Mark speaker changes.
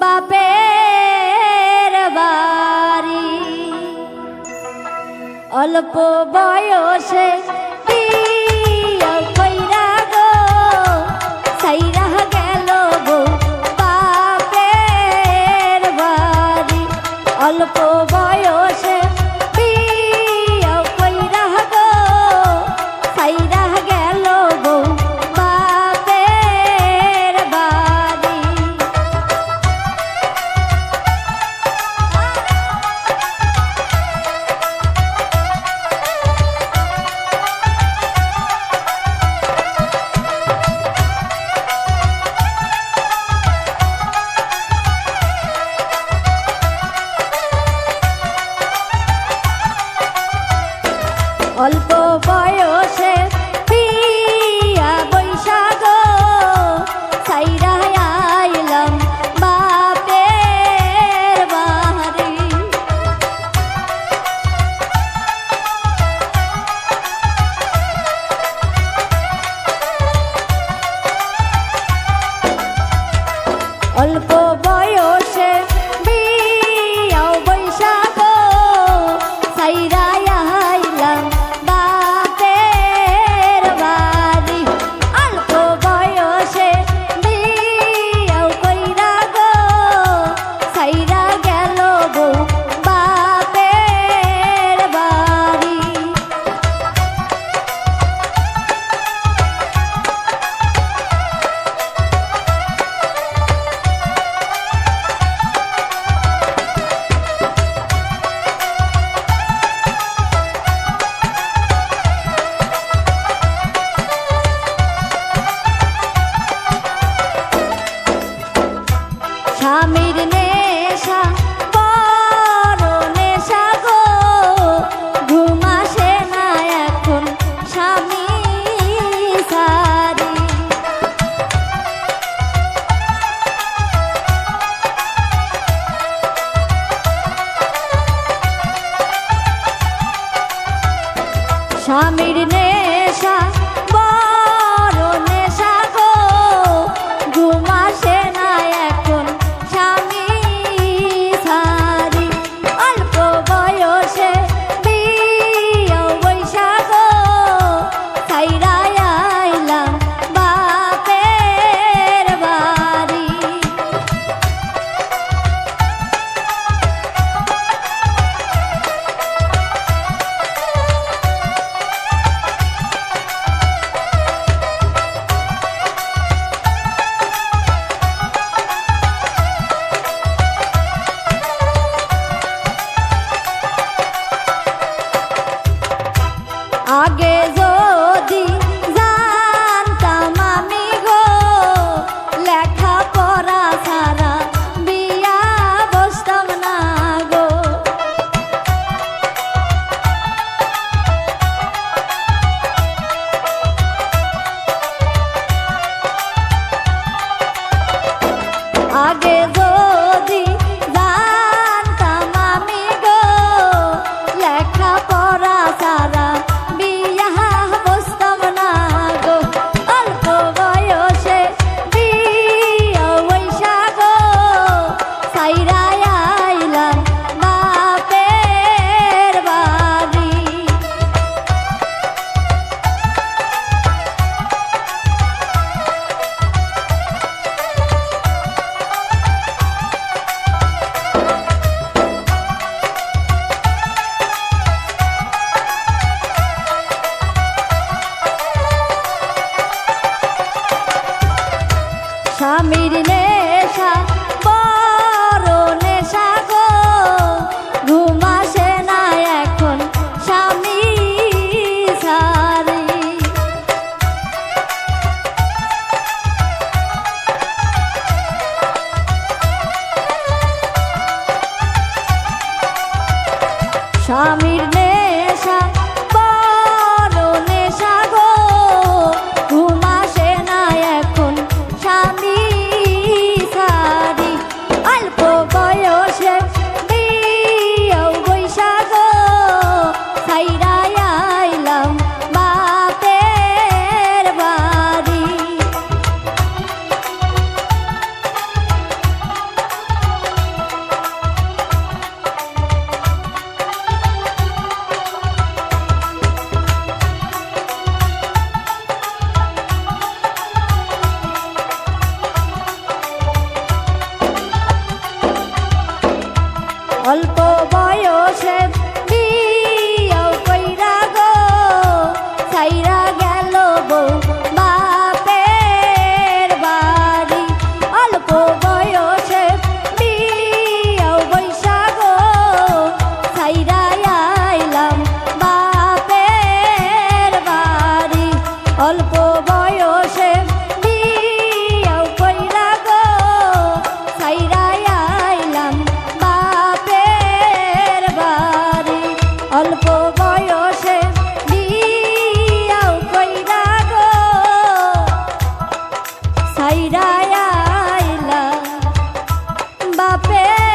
Speaker 1: বাপের বাড়ি অল্প বয়সে বিয়া কইরা গো সাইরা গেল গো বাপের বাড়ি অল্প বয়সে বিয়া কইরা গো সাইরা গেল গো বাপের বাড়ি অল্প বয়সে বিয়া বৈশা গো সাইরা আইলাম বাপের বাড়ি অল্প বয়সে বিয়া বৈশা গো সাইরা আইলাম বাপের বাড়ি অল্প বয়সে বিয়া কইরা গো সাইরা গেল গো বাপের বাড়ি স্বামীর নেশা বড় নেশা গো ঘুম আসে না এখন স্বামী সারি স্বামীর নেশা বড় নেশা গো ঘুম আসে না এখন স্বামী সারি অল্প বয়সে বিয়া বৈশা গো সাইরা আইলাম বাপের বাড়ি আগে যদি জানতাম আমি গো লেখা পড়া ছাড়া বিয়া বসতাম না গো আগে যদি জানতাম আমি গো লেখা পড়া ছাড়া বিয়া বসতাম না গো অল্প বয়সে বিয়া বৈশা গো সাইরা আইলাম বাপের বাড়ি স্বামীর নেশা বড় নেশা গো ঘুম আসে না এখন স্বামী সারি স্বামীর নেশা বড় নেশা গো ঘুম আসে না এখন স্বামী সারি অল্প বয়সে বিয়া বৈশা গো সাইরা আইলাম বাপের বাড়ি বয়সে বিয়াও কইরা গো ছাইরা গেল বউ বাপের বাড়ি অল্প বয়সে বিয়াও বৈশা গো ছাইরা আইলাম বাপের বাড়ি অল্প বয়সে বিয়াও কইরা গো ছাইরা আইলাম বাপের বাড়ি অল্প বয়সে বিয়াও কইরা গো ছাইরা আইলাম বাপের